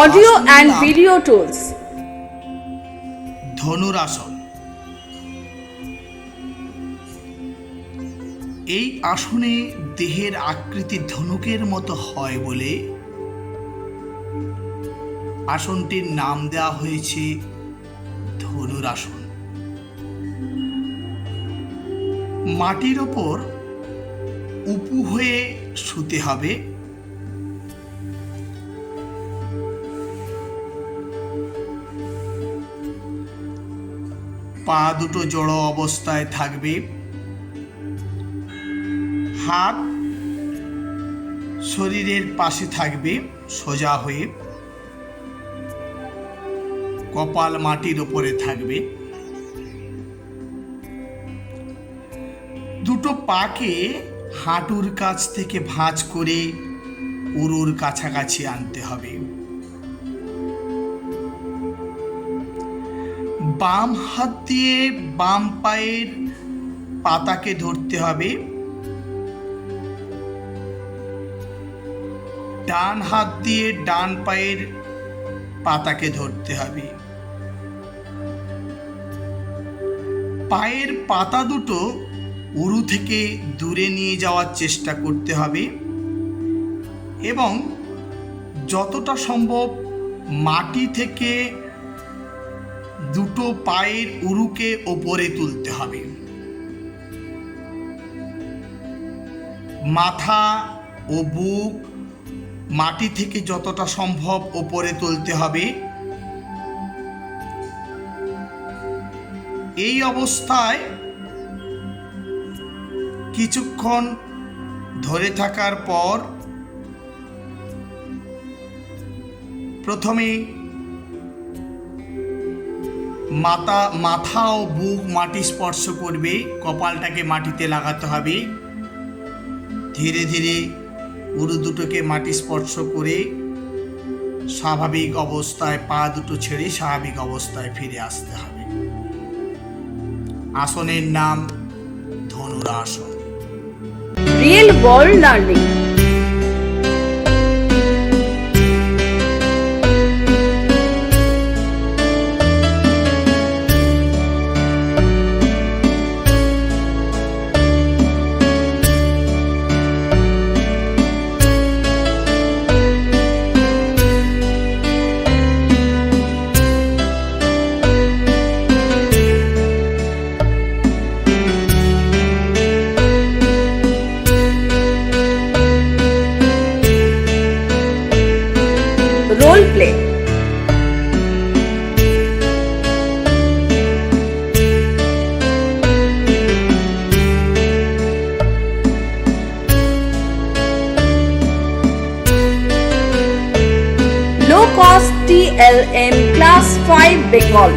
Audio and video tools. ধনুরাসন। এই আসনে দেহের আকৃতি ধনুকের মতো হয় বলে আসনটির নাম দেওয়া হয়েছে ধনুরাসন। মাটির ওপর উপুু হয়ে শুতে হবে। পা দুটো জড়ো অবস্থায় থাকবে। হাত শরীরের পাশে থাকবে সোজা হয়ে। কপাল মাটির ওপরে থাকবে। দুটো পাকে হাঁটুর কাছ থেকে ভাঁজ করে উরুর কাছাকাছি আনতে হবে। বাম হাত দিয়ে বাম পায়ের পাতাকে ধরতে হবে। ডান হাত দিয়ে ডান পায়ের পাতাকে ধরতে হবে। পায়ের পাতা দুটো উরু থেকে দূরে নিয়ে যাওয়ার চেষ্টা করতে হবে এবং যতটা সম্ভব মাটি থেকে দুটো পায়ের উরুকে ওপরে তুলতে হবে। মাথা ও বুক মাটি থেকে যতটা সম্ভব ওপরে তুলতে হবে। এই অবস্থায় কিছুক্ষণ ধরে থাকার পর প্রথমে মাথা ও বুক মাটি স্পর্শ করবে। কপালটাকে মাটিতে লাগাতে হবে। ধীরে ধীরে উরু দুটোকে মাটি স্পর্শ করে স্বাভাবিক অবস্থায় পা দুটো ছেড়ে স্বাভাবিক অবস্থায় ফিরে আসতে হবে। আসনের নাম ধনুরাসন। Real world learning. Role play. Low cost TLM Class 5 Bengal.